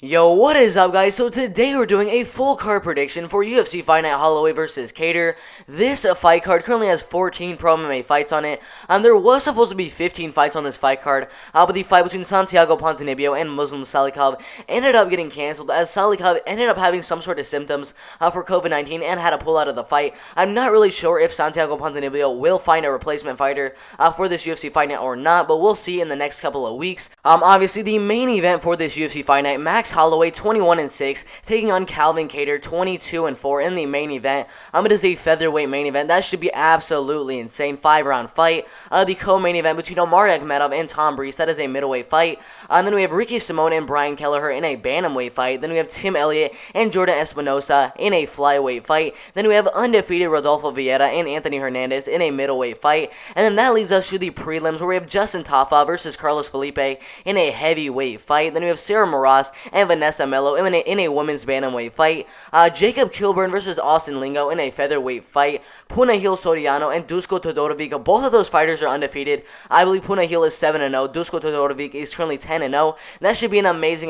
Yo, what is up, guys? So today we're doing a full card prediction for UFC Fight Night Holloway versus Kattar. This fight card currently has 14 pro MMA fights on it. There was supposed to be 15 fights on this fight card, but the fight between Santiago Ponzinibbio and Muslim Salikov ended up getting canceled as Salikov ended up having some sort of symptoms for COVID-19 and had to pull out of the fight. I'm not really sure if Santiago Ponzinibbio will find a replacement fighter for this UFC Fight Night or not, but we'll see in the next couple of weeks. Obviously, the main event for this UFC Fight Night, Max Holloway 21-6 taking on Calvin Kattar 22-4 in the main event. It is a featherweight main event. That should be absolutely insane. 5-round fight. The co-main event between Omar Akhmedov and Tom Breese. That is a middleweight fight. Then we have Ricky Simone and Brian Kelleher in a bantamweight fight. Then we have Tim Elliot and Jordan Espinosa in a flyweight fight. Then we have undefeated Rodolfo Vieira and Anthony Hernandez in a middleweight fight. And then that leads us to the prelims where we have Justin Tafa versus Carlos Felipe in a heavyweight fight. Then we have Sarah Moras and Vanessa Mello in a women's bantamweight fight. Jacob Kilburn versus Austin Lingo in a featherweight fight. Punahou Soriano and Dusko Torrovic. Both of those fighters are undefeated. I believe Punahou is 7-0. Dusko Torrovic is currently 10-0. That should be an amazing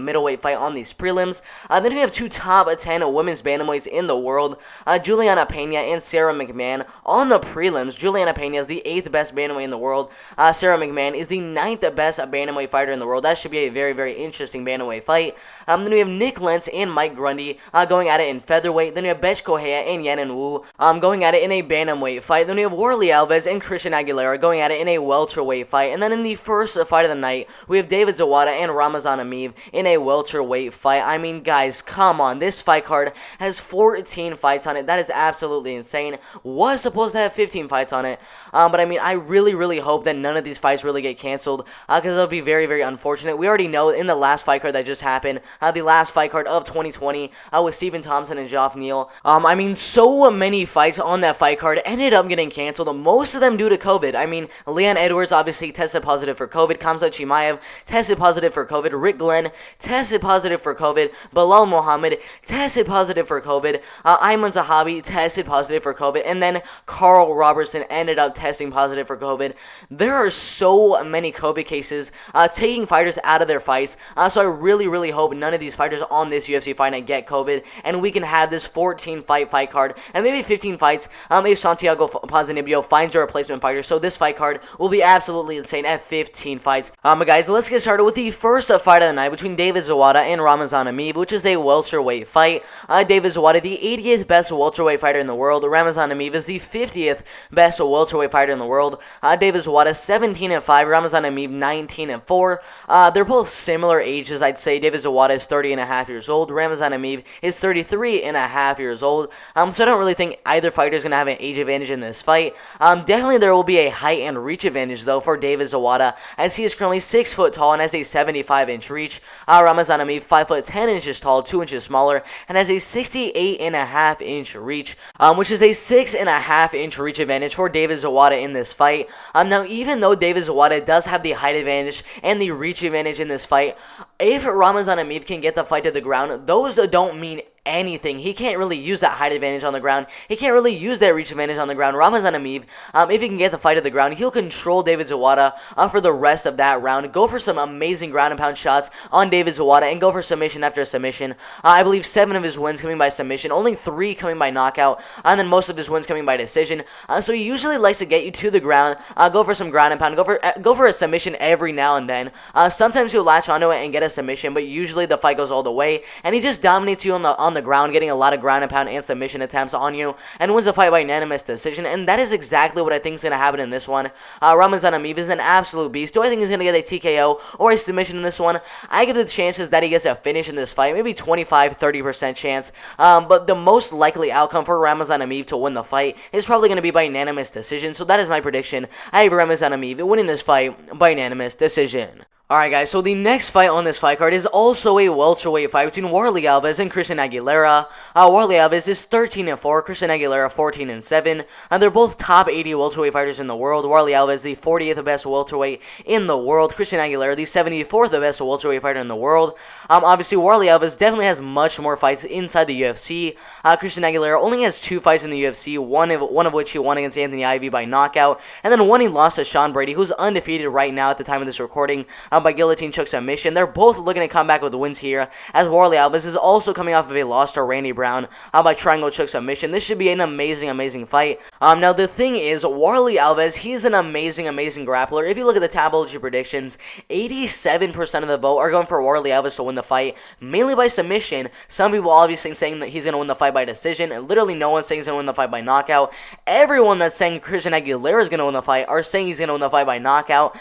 middleweight fight on these prelims. Then we have two top 10 women's bantamweights in the world. Juliana Pena and Sarah McMahon on the prelims. Juliana Pena is the 8th best bantamweight in the world. Sarah McMahon is the 9th best bantamweight fighter in the world. That should be a very, very interesting bantamweight fight. Then we have Nick Lentz and Mike Grundy going at it in featherweight. Then we have Bert Shirt and Yanan Wu going at it in a bantamweight fight. Then we have Alves and Aguilera going at it in a welterweight fight. And then in the first fight of the night, we have David Zawada and Ramazan Emeev in a welterweight fight. I mean, guys, come on. This fight card has 14 fights on it. That is absolutely insane. Was supposed to have 15 fights on it. But I mean, I really, really hope that none of these fights really get canceled because it'll be very, very unfortunate. We already know in the last fight card that just happened, the last fight card of 2020 with Stephen Thompson and Geoff Neal. I mean, so many fights on that fight card ended up getting canceled, most of them due to COVID. I mean, Leon Edwards obviously tested positive for COVID. Khamzat Chimaev tested positive for COVID. Rick Glenn tested positive for COVID. Bilal Muhammad tested positive for COVID. Ayman Zahabi tested positive for COVID. And then Carl Robertson ended up testing positive for COVID. There are so many COVID cases taking fighters out of their fights. So I really, really hope none of these fighters on this UFC Fight Night get COVID, and we can have this 14 fight card, and maybe 15 fights if Santiago Ponzinibbio finds a replacement fighter. So this fight card will be absolutely insane at 15 fights. But guys, let's get started with the first fight of the night between David Zawada and Ramazan Emeev, which is a welterweight fight. David Zawada, the 80th best welterweight fighter in the world. Ramazan Emeev is the 50th best welterweight fighter in the world. David Zawada 17-5, Ramazan Emeev 19-4. They're both similar ages, I'd say. David Zawada is 30.5 years old. Ramazan Emeev is 33.5 years old. So I don't really think either fighter is going to have an age advantage in this fight. Definitely there will be a height and reach advantage, though, for David Zawada, as he is currently 6 foot tall and has a 75-inch reach. Ramazan Emeev, 5 foot 10 inches tall, 2 inches smaller, and has a 68.5-inch reach, which is a 6.5-inch reach advantage for David Zawada in this fight. Now, even though David Zawada does have the height advantage and the reach advantage in this fight, if Ramazan Emeev can get the fight to the ground, those don't mean anything. He can't really use that height advantage on the ground. He can't really use that reach advantage on the ground. Ramazan Emeev, if he can get the fight to the ground, he'll control David Zawada for the rest of that round. Go for some amazing ground and pound shots on David Zawada and go for submission after submission. I believe 7 of his wins coming by submission, only 3 coming by knockout, and then most of his wins coming by decision. So he usually likes to get you to the ground, go for some ground and pound, go for a submission every now and then. Sometimes he'll latch onto it and get a submission, but usually the fight goes all the way, and he just dominates you on the ground, getting a lot of ground and pound and submission attempts on you, and wins the fight by unanimous decision. And that is exactly what I think is going to happen in this one. Ramazan Emeev is an absolute beast. Do I think he's going to get a TKO or a submission in this one? I give the chances that he gets a finish in this fight, maybe 25-30% chance, but the most likely outcome for Ramazan Emeev to win the fight is probably going to be by unanimous decision. So that is my prediction. I have Ramazan Emeev winning this fight by unanimous decision. Alright guys, so the next fight on this fight card is also a welterweight fight between Warlley Alves and Aguilera. Warlley Alves is 13-4, Aguilera 14-7. They're both top 80 welterweight fighters in the world. Warlley Alves, the 40th best welterweight in the world. Aguilera, the 74th best welterweight fighter in the world. Obviously, Warlley Alves definitely has much more fights inside the UFC. Aguilera only has 2 fights in the UFC, one of which he won against Anthony Ivy by knockout, and then one he lost to Sean Brady, who's undefeated right now at the time of this recording, by guillotine choke submission. They're both looking to come back with wins here, as Alves is also coming off of a loss to Randy Brown by triangle choke submission. This should be an amazing fight. Now the thing is, Alves, he's an amazing grappler. If you look at the Tabology predictions, 87% of the vote are going for Alves to win the fight, mainly by submission. Some people obviously saying that he's going to win the fight by decision. Literally no one's saying he's going to win the fight by knockout. Everyone that's saying Christian Aguilera is going to win the fight are saying he's going to win the fight by knockout.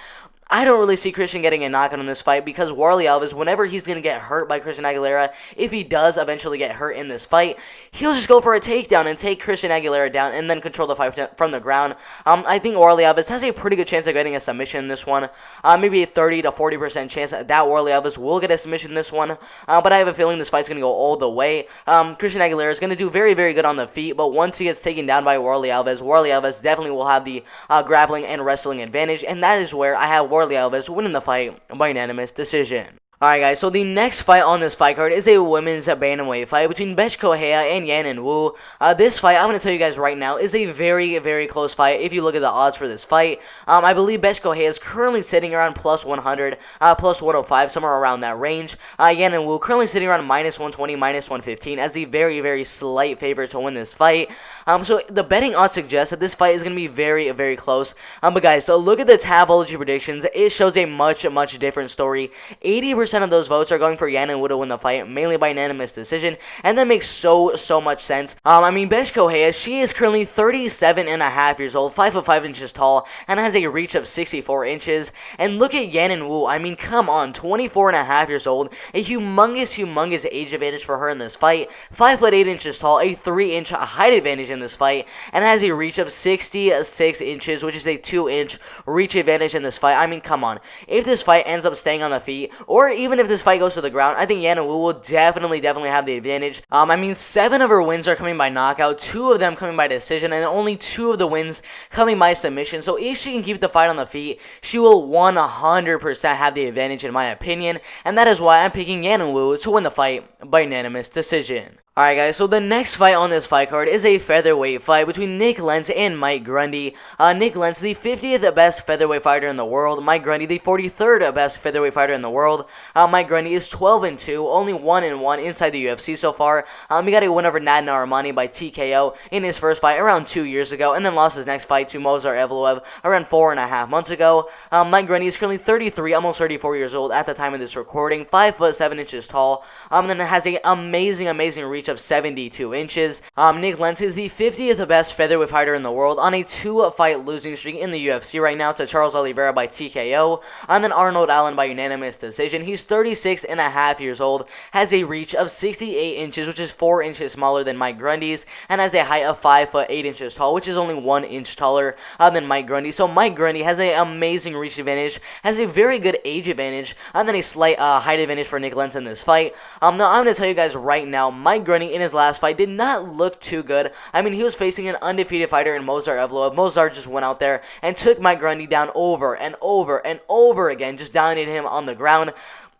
I don't really see Christian getting a knockout in this fight because Alves, whenever he's going to get hurt by Christian Aguilera, if he does eventually get hurt in this fight, he'll just go for a takedown and take Christian Aguilera down and then control the fight from the ground. I think Alves has a pretty good chance of getting a submission in this one. Maybe a 30 to 40% chance that Alves will get a submission in this one. But I have a feeling this fight's going to go all the way. Christian Aguilera is going to do very good on the feet, but once he gets taken down by Alves definitely will have the grappling and wrestling advantage, and that is where I have Alves winning the fight by unanimous decision. Alright guys, so the next fight on this fight card is a women's bantamweight fight between Bert Shirt and Yanan Wu. This fight, I'm going to tell you guys right now, is a very close fight if you look at the odds for this fight. I believe Bert Shirt is currently sitting around plus 100, plus 105, somewhere around that range. Yanan Wu currently sitting around minus 120, minus 115 as the very slight favorite to win this fight. So the betting odds suggest that this fight is going to be very close. But guys, so look at the Tabology predictions. It shows a much different story. 80% of those votes are going for Yanan Wu to win the fight, mainly by unanimous decision, and that makes so much sense. I mean, Bert Shirt, she is currently 37.5 years old, 5'5" inches tall, and has a reach of 64 inches. And look at Yanan Wu, I mean, come on, 24.5 years old, a humongous age advantage for her in this fight, 5'8" inches tall, a 3-inch height advantage in this fight, and has a reach of 66 inches, which is a 2-inch reach advantage in this fight. I mean, come on, if this fight ends up staying on the feet, or even if this fight goes to the ground, I think Yanan Wu will definitely have the advantage. I mean, 7 of her wins are coming by knockout, 2 of them coming by decision, and only 2 of the wins coming by submission. So if she can keep the fight on the feet, she will 100% have the advantage in my opinion, and that is why I'm picking Yanan Wu to win the fight by unanimous decision. Alright guys, so the next fight on this fight card is a featherweight fight between Nick Lentz and Mike Grundy. Nick Lentz, the 50th best featherweight fighter in the world. Mike Grundy, the 43rd best featherweight fighter in the world. Mike Grundy is 12-2, only 1-1 inside the UFC so far. He got a win over Nadin Armani by TKO in his first fight around 2 years ago, and then lost his next fight to Movsar Evloev around 4.5 months ago. Mike Grundy is currently 33, almost 34 years old at the time of this recording, 5'7" inches tall, and then has an amazing reach of 72 inches. Nick Lentz is the 50th best featherweight fighter in the world on a 2-fight losing streak in the UFC right now to Charles Oliveira by TKO, and then Arnold Allen by unanimous decision. He's 36.5 years old, has a reach of 68 inches, which is 4 inches smaller than Mike Grundy's, and has a height of 5'8" inches tall, which is only 1 inch taller than Mike Grundy. So Mike Grundy has an amazing reach advantage, has a very good age advantage, and then a slight height advantage for Nick Lentz in this fight. Now I'm going to tell you guys right now, Mike Grundy in his last fight did not look too good. I mean, he was facing an undefeated fighter in Movsar Evloev. Movsar just went out there and took Mike Grundy down over and over again, just dominated him on the ground.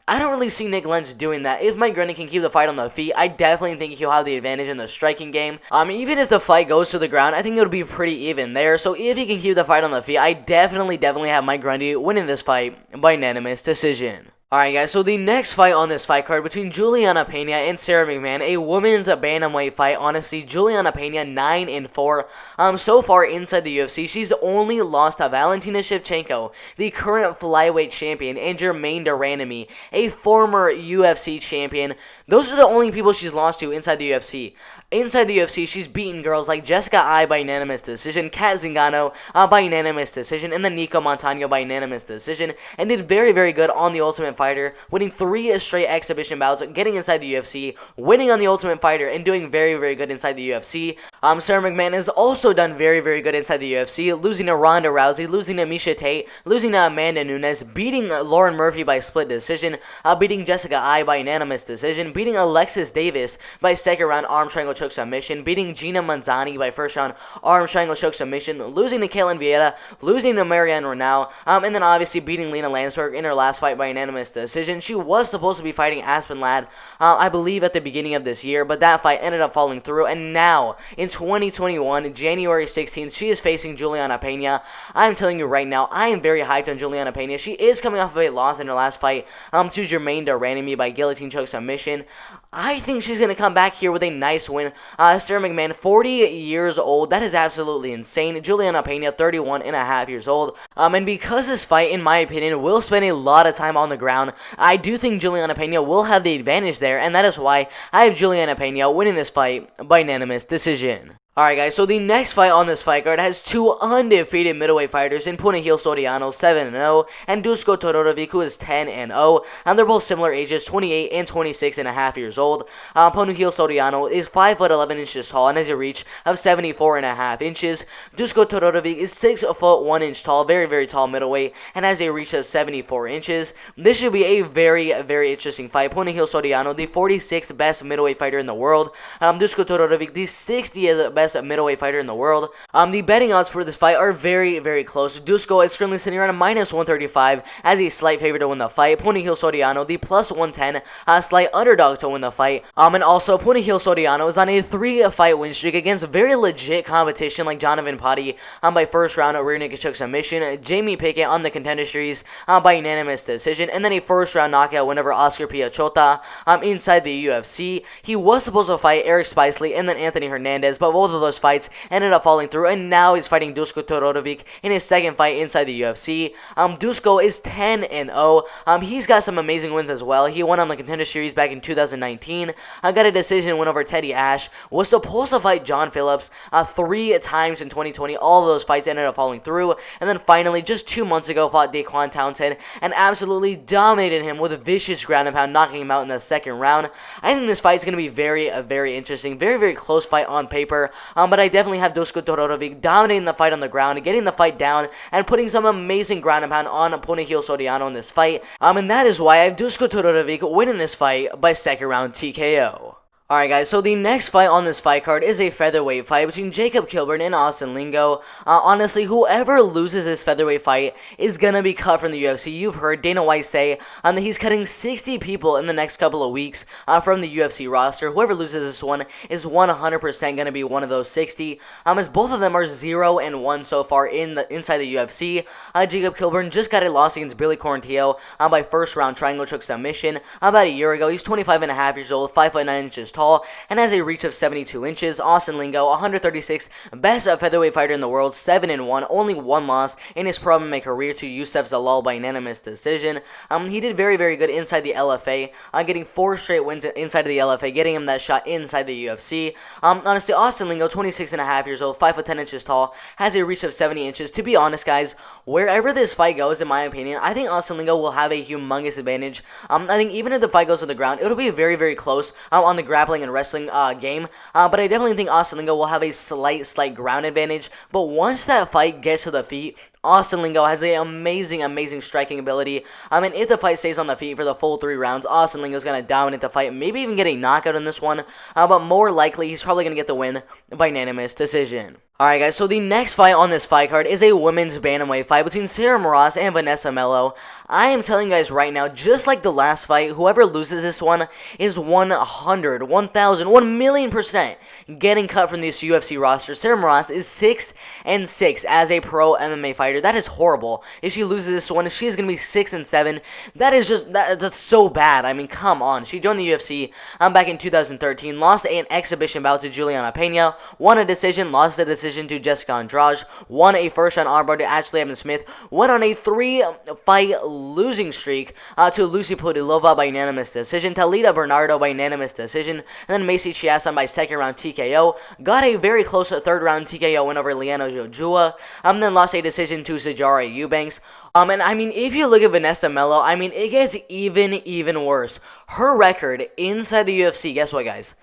I don't really see Nick Lentz doing that. If Mike Grundy can keep the fight on the feet, I definitely think he'll have the advantage in the striking game. Even if the fight goes to the ground, I think it'll be pretty even there. So if he can keep the fight on the feet, I definitely have Mike Grundy winning this fight by unanimous decision. Alright guys, so the next fight on this fight card between Juliana Pena and Sara McMahon, a women's bantamweight fight. Honestly, Juliana Pena 9-4. So far inside the UFC, she's only lost to Valentina Shevchenko, the current flyweight champion, and Germaine de Randamie, a former UFC champion. Those are the only people she's lost to inside the UFC. Inside the UFC, she's beaten girls like Jessica Ai by unanimous decision, Kat Zingano by unanimous decision, and then Nico Montano by unanimous decision, and did very good on the Ultimate Fighter, winning 3 straight exhibition bouts, getting inside the UFC, winning on the Ultimate Fighter, and doing very good inside the UFC. Sara McMahon has also done very good inside the UFC, losing to Ronda Rousey, losing to Miesha Tate, losing to Amanda Nunes, beating Lauren Murphy by split decision, beating Jessica Ai by unanimous decision, beating Alexis Davis by second round arm triangle choke submission, beating Gina Manzani by first round arm triangle choke submission, losing to Vieira, losing to Marianne Renaud, and then obviously beating Lena Landsberg in her last fight by unanimous unanimous decision. She was supposed to be fighting Aspen Ladd, I believe at the beginning of this year, but that fight ended up falling through, and now, in 2021, January 16th, she is facing Juliana Pena. I'm telling you right now, I am very hyped on Juliana Pena. She is coming off of a loss in her last fight to Germaine de Randamie by guillotine choke submission. I think she's going to come back here with a nice win. Sarah McMahon, 40 years old. That is absolutely insane. Juliana Pena, 31 and a half years old. And because this fight, in my opinion, will spend a lot of time on the ground, I do think Juliana Pena will have the advantage there, and that is why I have Juliana Pena winning this fight by unanimous decision. Alright guys, so the next fight on this fight card has two undefeated middleweight fighters in punahou Soriano, 7-0, and Dusko Torrovic, who is 10-0, and they're both similar ages, 28 and 26 and a half years old. Punahou Soriano is 5'11" inches tall and has a reach of 74 and a half inches. Dusko Torrovic is 6'1" inch tall, very, very tall middleweight, and has a reach of 74 inches. This should be a very, very interesting fight. Punahou Soriano, the 46th best middleweight fighter in the world. Dusko Torrovic, the 60th best middleweight fighter in the world. The betting odds for this fight are very, very close. Dusko is currently sitting around a -135 as a slight favorite to win the fight. Punahou Soriano, the +110, slight underdog to win the fight. And also, Punahou Soriano is on a 3-fight win streak against very legit competition like Jonathan Potty by first round rear naked choke submission, Jamie Pickett on the Contender Series by unanimous decision, and then a first round knockout win over Oscar Piachota inside the UFC. He was supposed to fight Eric Spicely and then Anthony Hernandez, but both of those fights ended up falling through, and now he's fighting Dusko Torrovic in his second fight inside the UFC. Dusko is 10-0. He's got some amazing wins as well. He won on the Contender Series back in 2019. Got a decision win over Teddy Ash. Was supposed to fight John Phillips 3 times in 2020. All of those fights ended up falling through, and then finally, just 2 months ago, fought Daquan Townsend and absolutely dominated him with a vicious ground and pound, knocking him out in the second round. I think this fight is going to be very, very interesting. Very, very close fight on paper. But I definitely have Dusko Torrovic dominating the fight on the ground, getting the fight down, and putting some amazing ground and pound on Punahou Soriano in this fight. And that is why I have Dusko Torrovic winning this fight by second round TKO. Alright guys, so the next fight on this fight card is a featherweight fight between Jacob Kilburn and Austin Lingo. Honestly, whoever loses this featherweight fight is gonna be cut from the UFC. You've heard Dana White say that he's cutting 60 people in the next couple of weeks from the UFC roster. Whoever loses this one is 100% gonna be one of those 60. As both of them are 0-1 so far inside the UFC. Jacob Kilburn just got a loss against Billy Quarantillo by first round triangle choke submission about a year ago. He's 25 and a half years old, 5'9" inches tall, and has a reach of 72 inches. Austin Lingo, 136th best featherweight fighter in the world, 7-1, only one loss in his pro MMA career to Youssef Zalal by unanimous decision. He did very, very good inside the LFA, getting 4 straight wins inside of the LFA, getting him that shot inside the UFC. Honestly, Austin Lingo, 26 and a half years old, 5'10" inches tall, has a reach of 70 inches. To be honest, guys, wherever this fight goes, in my opinion, I think Austin Lingo will have a humongous advantage. I think even if the fight goes to the ground, it'll be very, very close on the grappling and wrestling game, but I definitely think Austin Lingo will have a slight ground advantage. But once that fight gets to the feet, Austin Lingo has an amazing striking ability. And if the fight stays on the feet for the full 3 rounds, Austin Lingo is going to dominate the fight, maybe even get a knockout in this one, but more likely he's probably going to get the win by unanimous decision. Alright guys, so the next fight on this fight card is a women's bantamweight fight between Sarah Moras and Vanessa Mello. I am telling you guys right now, just like the last fight, whoever loses this one is 100, 1,000, 1,000,000% getting cut from this UFC roster. Sarah Moras is 6-6 as a pro MMA fighter. That is horrible. If she loses this one, she is going to be 6-7. That is just, that's so bad. I mean, come on. She joined the UFC back in 2013, lost an exhibition bout to Juliana Pena, won a decision, lost a decision to Jessica Andrade, won a first-round armbar to Ashley Evans-Smith, went on a 3-fight losing streak to Lucy Pudilova by unanimous decision, Talita Bernardo by unanimous decision, and then Macy Chiasson by second-round TKO, got a very close third-round TKO win over Liana Jojua, then lost a decision to Sijara Eubanks. And I mean, if you look at Vanessa Mello, I mean, it gets even worse. Her record inside the UFC, guess what, guys?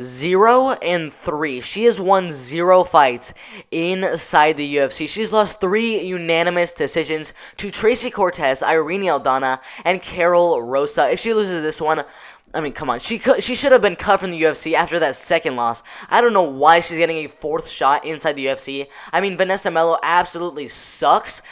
0-3. She has won 0 fights inside the UFC. She's lost 3 unanimous decisions to Tracy Cortez, Irene Aldana, and Carol Rosa. If she loses this one, I mean, come on. She should have been cut from the UFC after that second loss. I don't know why she's getting a fourth shot inside the UFC. I mean, Vanessa Mello absolutely sucks.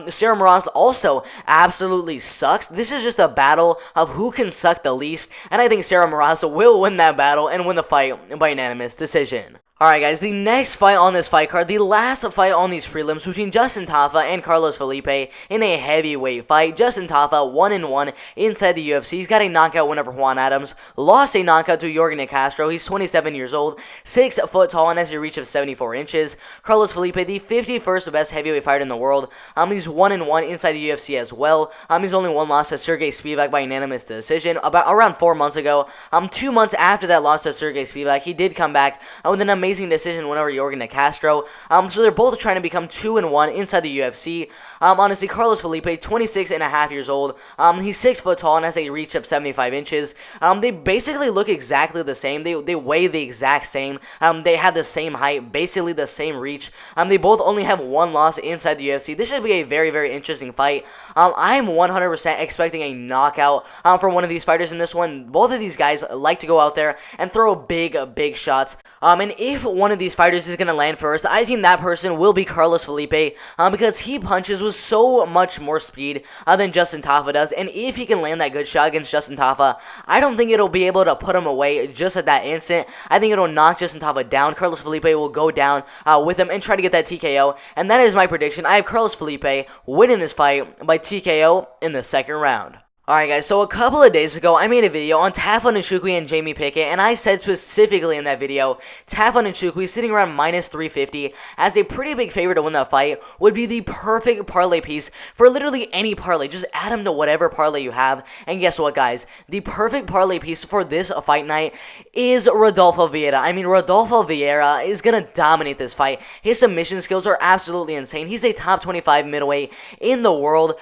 Sarah Moras also absolutely sucks. This is just a battle of who can suck the least, and I think Sarah Moras will win that battle and win the fight by unanimous decision. Alright guys, the next fight on this fight card, the last fight on these prelims between Justin Tafa and Carlos Felipe in a heavyweight fight. Justin Tafa 1-1 inside the UFC. He's got a knockout win over Juan Adams, lost a knockout to Yorgan De Castro. He's 27 years old, 6 foot tall, and has a reach of 74 inches. Carlos Felipe, the 51st best heavyweight fighter in the world. He's 1-1 inside the UFC as well. He's only one loss to Sergey Spivak by unanimous decision around 4 months ago. 2 months after that loss to Sergey Spivak, he did come back with an amazing decision win over Yorgan De Castro. So they're both trying to become 2-1 inside the UFC. Honestly, Carlos Felipe, 26 and a half years old. He's 6 foot tall and has a reach of 75 inches. They basically look exactly the same. They weigh the exact same. They have the same height, basically the same reach. They both only have one loss inside the UFC. This should be a very, very interesting fight. I'm 100% expecting a knockout for one of these fighters in this one. Both of these guys like to go out there and throw big shots. And if one of these fighters is going to land first, I think that person will be Carlos Felipe because he punches with so much more speed than Justin Tafa does. And if he can land that good shot against Justin Tafa, I don't think it'll be able to put him away just at that instant. I think it'll knock Justin Tafa down. Carlos Felipe will go down with him and try to get that TKO. And that is my prediction. I have Carlos Felipe winning this fight by TKO in the second round. Alright guys, so a couple of days ago, I made a video on Tafa Nchukwi and Jamie Pickett, and I said specifically in that video, Tafa Nchukwi sitting around minus 350 as a pretty big favorite to win that fight would be the perfect parlay piece for literally any parlay. Just add them to whatever parlay you have, and guess what guys? The perfect parlay piece for this fight night is Rodolfo Vieira. I mean, Rodolfo Vieira is going to dominate this fight. His submission skills are absolutely insane. He's a top 25 middleweight in the world.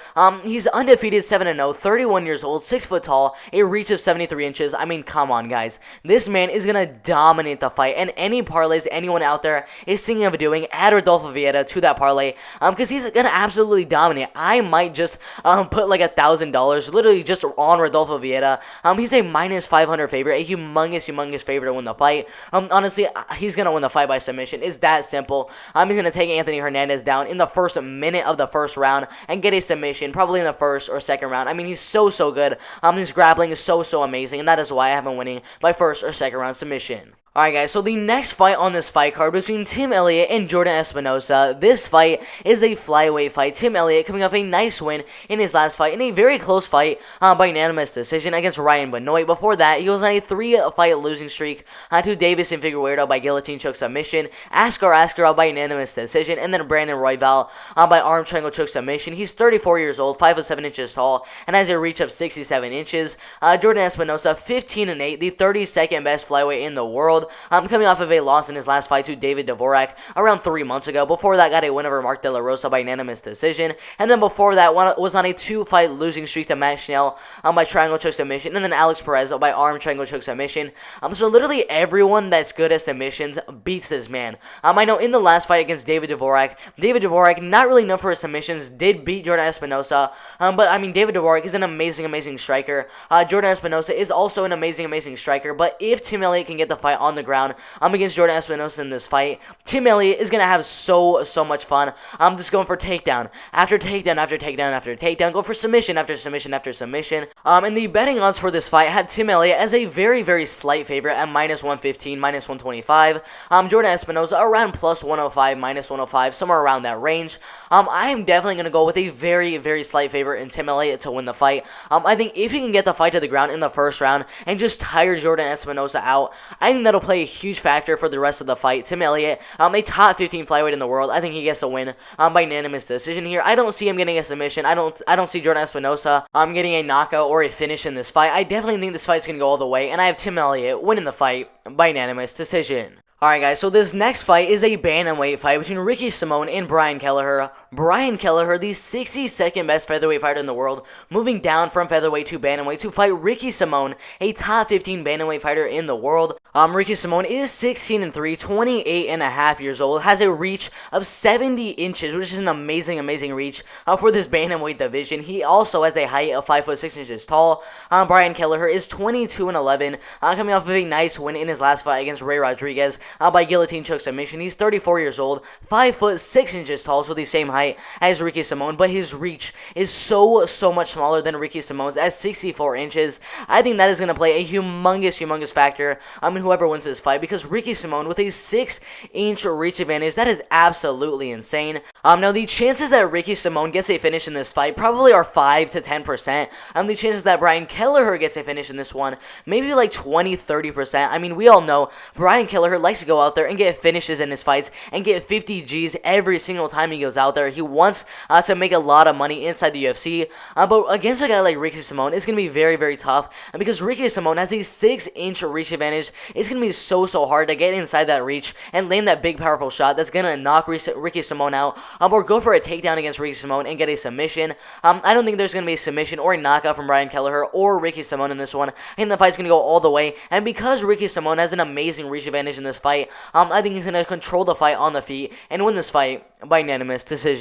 He's undefeated 7-0, 31 years old, 6 foot tall, a reach of 73 inches. I mean, come on, guys. This man is going to dominate the fight, and any parlays anyone out there is thinking of doing, add Rodolfo Vieira to that parlay, because he's going to absolutely dominate. I might just put like $1,000 literally just on Rodolfo Vieira. He's a minus 500 favorite, a humongous favorite to win the fight. Honestly, he's going to win the fight by submission. It's that simple. He's going to take Anthony Hernandez down in the first minute of the first round and get a submission, probably in the first or second round. I mean, he's so good. His grappling is so amazing, and that is why I have him winning by first or second round submission. Alright guys, so the next fight on this fight card between Tim Elliott and Jordan Espinosa. This fight is a flyweight fight. Tim Elliott coming off a nice win in his last fight in a very close fight by unanimous decision against Ryan Benoit. Before that, he was on a 3-fight losing streak to Davison Figueiredo by guillotine choke submission, Askar Askarov by unanimous decision, and then Brandon Royval by arm triangle choke submission. He's 34 years old, 5'7" inches tall, and has a reach of 67 inches. Jordan Espinosa, 15-8, the 32nd best flyweight in the world. Coming off of a loss in his last fight to David Dvorak around 3 months ago. Before that, got a win over Mark De La Rosa by unanimous decision. And then before that, was on a 2-fight losing streak to Matt Schnell by triangle choke submission. And then Alex Perez by arm triangle choke submission. So literally everyone that's good at submissions beats this man. I know in the last fight against David Dvorak, not really known for his submissions, did beat Jordan Espinosa. But I mean, David Dvorak is an amazing striker. Jordan Espinosa is also an amazing striker. But if Tim Elliott can get the fight on the ground against Jordan Espinosa in this fight, Tim Elliott is going to have so much fun. I'm just going for takedown after takedown after takedown after takedown, go for submission after submission after submission. And the betting odds for this fight had Tim Elliott as a very slight favorite at minus 115, minus 125. Jordan Espinosa around plus 105, minus 105, somewhere around that range. I am definitely going to go with a very slight favorite in Tim Elliott to win the fight. I think if he can get the fight to the ground in the first round and just tire Jordan Espinosa out, I think that'll play a huge factor for the rest of the fight. Tim Elliott, a top 15 flyweight in the world. I think he gets a win by unanimous decision here. I don't see him getting a submission. I don't see Jordan Espinosa getting a knockout or a finish in this fight. I definitely think this fight's going to go all the way, and I have Tim Elliott winning the fight by unanimous decision. Alright guys, so this next fight is a bantamweight fight between Ricky Simón and Brian Kelleher. Brian Kelleher, the 62nd best featherweight fighter in the world, moving down from featherweight to bantamweight to fight Ricky Simón, a top 15 bantamweight fighter in the world. Ricky Simón is 16-3, 28 and a half years old, has a reach of 70 inches, which is an amazing reach for this bantamweight division. He also has a height of 5'6" tall. Brian Kelleher is 22-11, coming off of a nice win in his last fight against Ray Rodriguez by guillotine choke submission. He's 34 years old, 5'6" tall, so the same height as Ricky Simón, but his reach is so much smaller than Ricky Simón's at 64 inches. I think that is going to play a humongous factor in whoever wins this fight, because Ricky Simón with a 6-inch reach advantage, that is absolutely insane. Now the chances that Ricky Simón gets a finish in this fight probably are 5 to 10%. The chances that Brian Kelleher gets a finish in this one, maybe like 20-30%. I mean, we all know Brian Kelleher likes to go out there and get finishes in his fights and get 50 G's every single time he goes out there. He wants to make a lot of money inside the UFC, but against a guy like Ricky Simón, it's going to be very tough, because Ricky Simón has a 6-inch reach advantage. It's going to be so hard to get inside that reach and land that big powerful shot that's going to knock Ricky Simón out, or go for a takedown against Ricky Simón and get a submission. I don't think there's going to be a submission or a knockout from Brian Kelleher or Ricky Simón in this one. I think the fight's going to go all the way, and because Ricky Simón has an amazing reach advantage in this fight, I think he's going to control the fight on the feet and win this fight by unanimous decision.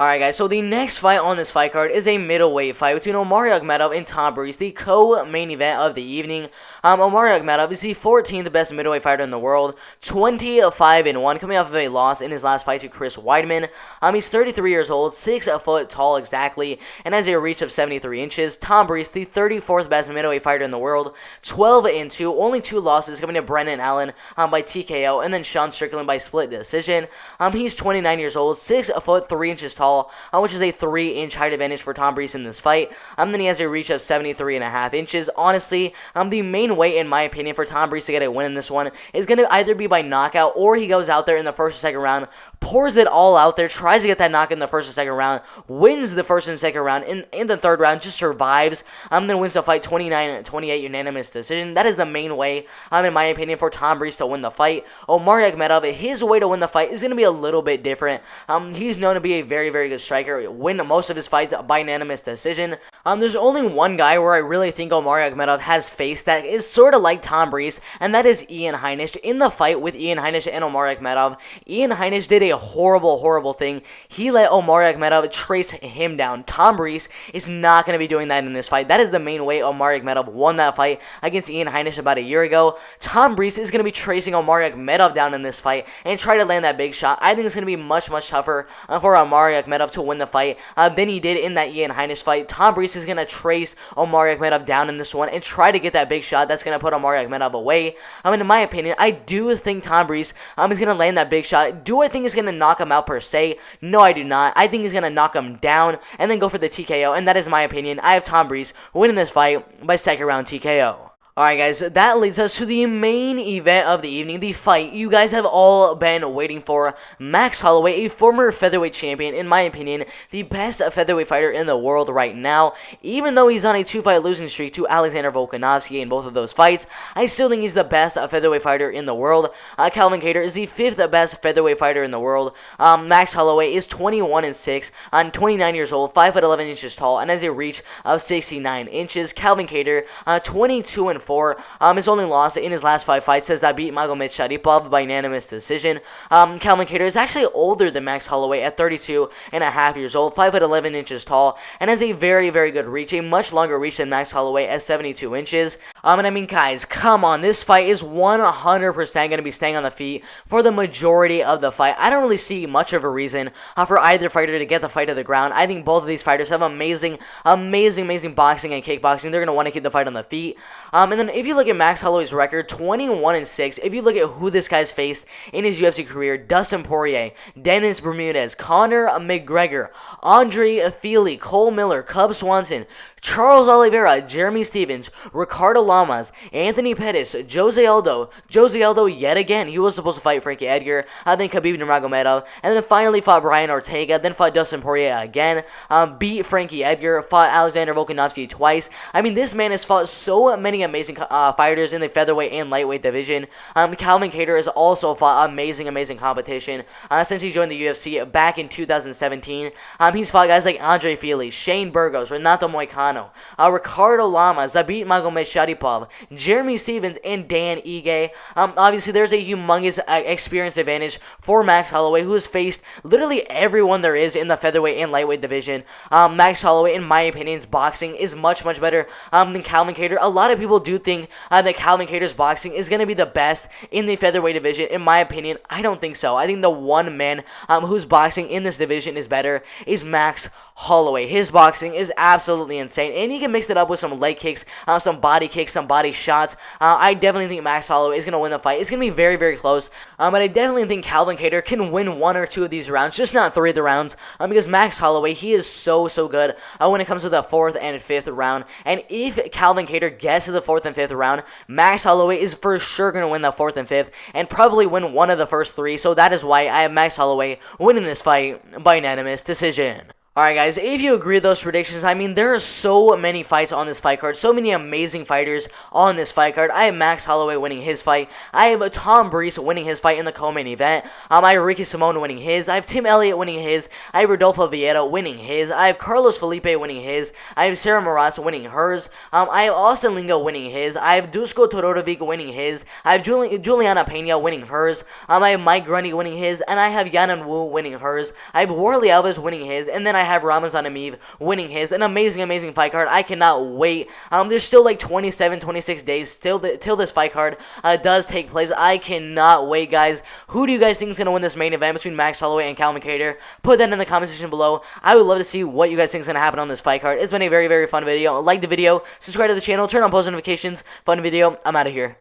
Alright guys, so the next fight on this fight card is a middleweight fight between Omar Akhmedov and Tom Breese, the co-main event of the evening. Omar Akhmedov is the 14th best middleweight fighter in the world, 25-1, coming off of a loss in his last fight to Chris Weidman. He's 33 years old, 6 foot tall exactly, and has a reach of 73 inches. Tom Breese, the 34th best middleweight fighter in the world, 12-2, only 2 losses, coming to Brendan Allen by TKO, and then Sean Strickland by split decision. He's 29 years old, 6 foot 3 inches tall, which is a 3-inch height advantage for Tom Breese in this fight. Then he has a reach of 73.5 inches. Honestly, the main way, in my opinion, for Tom Breese to get a win in this one is going to either be by knockout, or he goes out there in the first or second round, pours it all out there, tries to get that knock in the first or second round, wins the first and second round, in the third round, just survives, then wins the fight 29-28 unanimous decision. That is the main way, in my opinion, for Tom Breese to win the fight. Omar Akhmedov, his way to win the fight is going to be a little bit different. He's known to be a very good striker, win most of his fights by unanimous decision. There's only one guy where I really think Omar Akhmedov has faced that is sort of like Tom Breese, and that is Ian Heinisch. In the fight with Ian Heinisch and Omar Akhmedov, Ian Heinisch did a horrible thing. He let Omar Akhmedov trace him down. Tom Breese is not going to be doing that in this fight. That is the main way Omar Akhmedov won that fight against Ian Heinisch about a year ago. Tom Breese is going to be tracing Omar Akhmedov down in this fight and try to land that big shot. I think it's going to be much tougher for Omar Akhmedov to win the fight than he did in that Ian Heinisch fight. Tom Breese is going to trace Omar Akhmedov down in this one and try to get that big shot that's going to put Omar Akhmedov away. In my opinion, I do think Tom Breese is going to land that big shot. Do I think he's going to knock him out per se? No, I do not. I think he's going to knock him down and then go for the TKO, and that is my opinion. I have Tom Breese winning this fight by second round TKO. Alright guys, that leads us to the main event of the evening, the fight you guys have all been waiting for. Max Holloway, a former featherweight champion, in my opinion, the best featherweight fighter in the world right now. Even though he's on a 2-fight losing streak to Alexander Volkanovski in both of those fights, I still think he's the best featherweight fighter in the world. Calvin Kattar is the 5th best featherweight fighter in the world. Max Holloway is 21-6, 29 years old, 5'11" inches tall, and has a reach of 69 inches. Calvin Kattar, 22-4. His only loss in his last 5 fights is that beat Magomed Sharipov by unanimous decision. Calvin Kattar is actually older than Max Holloway at 32.5 years old, 5'11" inches tall, and has a very good reach, a much longer reach than Max Holloway at 72 inches. And I mean, guys, come on, this fight is 100% going to be staying on the feet for the majority of the fight. I don't really see much of a reason for either fighter to get the fight to the ground. I think both of these fighters have amazing boxing and kickboxing. They're going to want to keep the fight on the feet. And then if you look at Max Holloway's record, 21-6, if you look at who this guy's faced in his UFC career, Dustin Poirier, Dennis Bermudez, Conor McGregor, Andre Fili, Cole Miller, Cub Swanson, Charles Oliveira, Jeremy Stevens, Ricardo Lamas, Anthony Pettis, Jose Aldo yet again. He was supposed to fight Frankie Edgar, then Khabib Nurmagomedov, and then finally fought Brian Ortega, then fought Dustin Poirier again, beat Frankie Edgar, fought Alexander Volkanovski twice. I mean, this man has fought so many amazing amazing fighters in the featherweight and lightweight division. Calvin Kattar has also fought amazing competition since he joined the UFC back in 2017. He's fought guys like Andre Fili, Shane Burgos, Renato Moicano, Ricardo Lama, Zabit Magomedsharipov, Jeremy Stevens, and Dan Ige. Obviously, there's a humongous experience advantage for Max Holloway, who has faced literally everyone there is in the featherweight and lightweight division. Max Holloway, in my opinion, boxing is much better than Calvin Kattar. A lot of people do think that Calvin Kattar's boxing is going to be the best in the featherweight division. In my opinion, I don't think so. I think the one man whose boxing in this division is better is Max Holloway. His boxing is absolutely insane, and he can mix it up with some leg kicks, some body kicks, some body shots. I definitely think Max Holloway is going to win the fight. It's going to be very close, but I definitely think Calvin Kattar can win 1 or 2 of these rounds, just not 3 of the rounds, because Max Holloway, he is so good when it comes to the 4th and 5th round, and if Calvin Kattar gets to the 4th and 5th round, Max Holloway is for sure going to win the 4th and 5th, and probably win 1 of the first 3, so that is why I have Max Holloway winning this fight by unanimous decision. Alright guys, if you agree with those predictions, I mean, there are so many fights on this fight card, so many amazing fighters on this fight card. I have Max Holloway winning his fight. I have Tom Breese winning his fight in the co-main event. I have Ricky Simone winning his. I have Tim Elliott winning his. I have Rodolfo Vieira winning his. I have Carlos Felipe winning his. I have Sarah Moras winning hers. I have Austin Lingo winning his. I have Dusko Torrovic winning his. I have Juliana Pena winning hers. I have Mike Grundy winning his, and I have Yanan Wu winning hers. I have Warley Alves winning his, and then I have Ramazan Ameev winning his. An amazing fight card. I cannot wait. There's still like 26 days till this fight card does take place. I cannot wait, guys. Who do you guys think is going to win this main event between Max Holloway and Calvin Kattar? Put that in the comment section below. I would love to see what you guys think is going to happen on this fight card. It's been a very fun video. Like the video, subscribe to the channel, turn on post notifications. Fun video. I'm out of here.